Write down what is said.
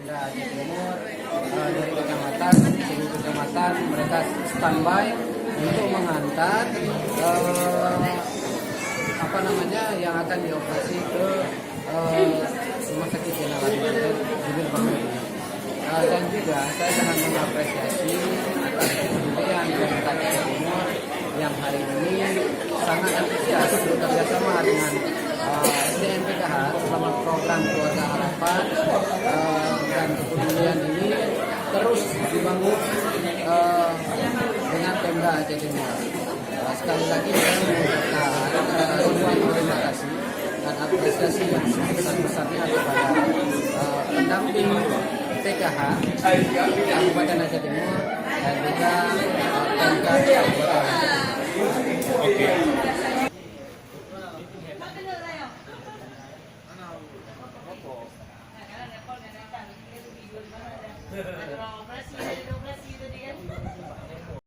Pemda Aceh Timur dari kecamatan, seluruh kecamatan mereka standby untuk mengantar yang akan dioperasi ke rumah sakit General Jubir Bangli. Dan juga saya sangat mengapresiasi atas kepedulian pemerintah Aceh Timur yang hari ini sangat antusias bekerja sama dengan SDM PKH selama program Keluarga Harapan, dan kepedulian ini terus dibangun dengan Pemda Aceh Timur. Sekali lagi saya mengucapkan ribuan terima kasih dan apresiasi yang sebesar-besarnya kepada pendamping PKH Kabupaten Aceh Timur dan juga Pemda Kabupaten Aceh Timur. Oke.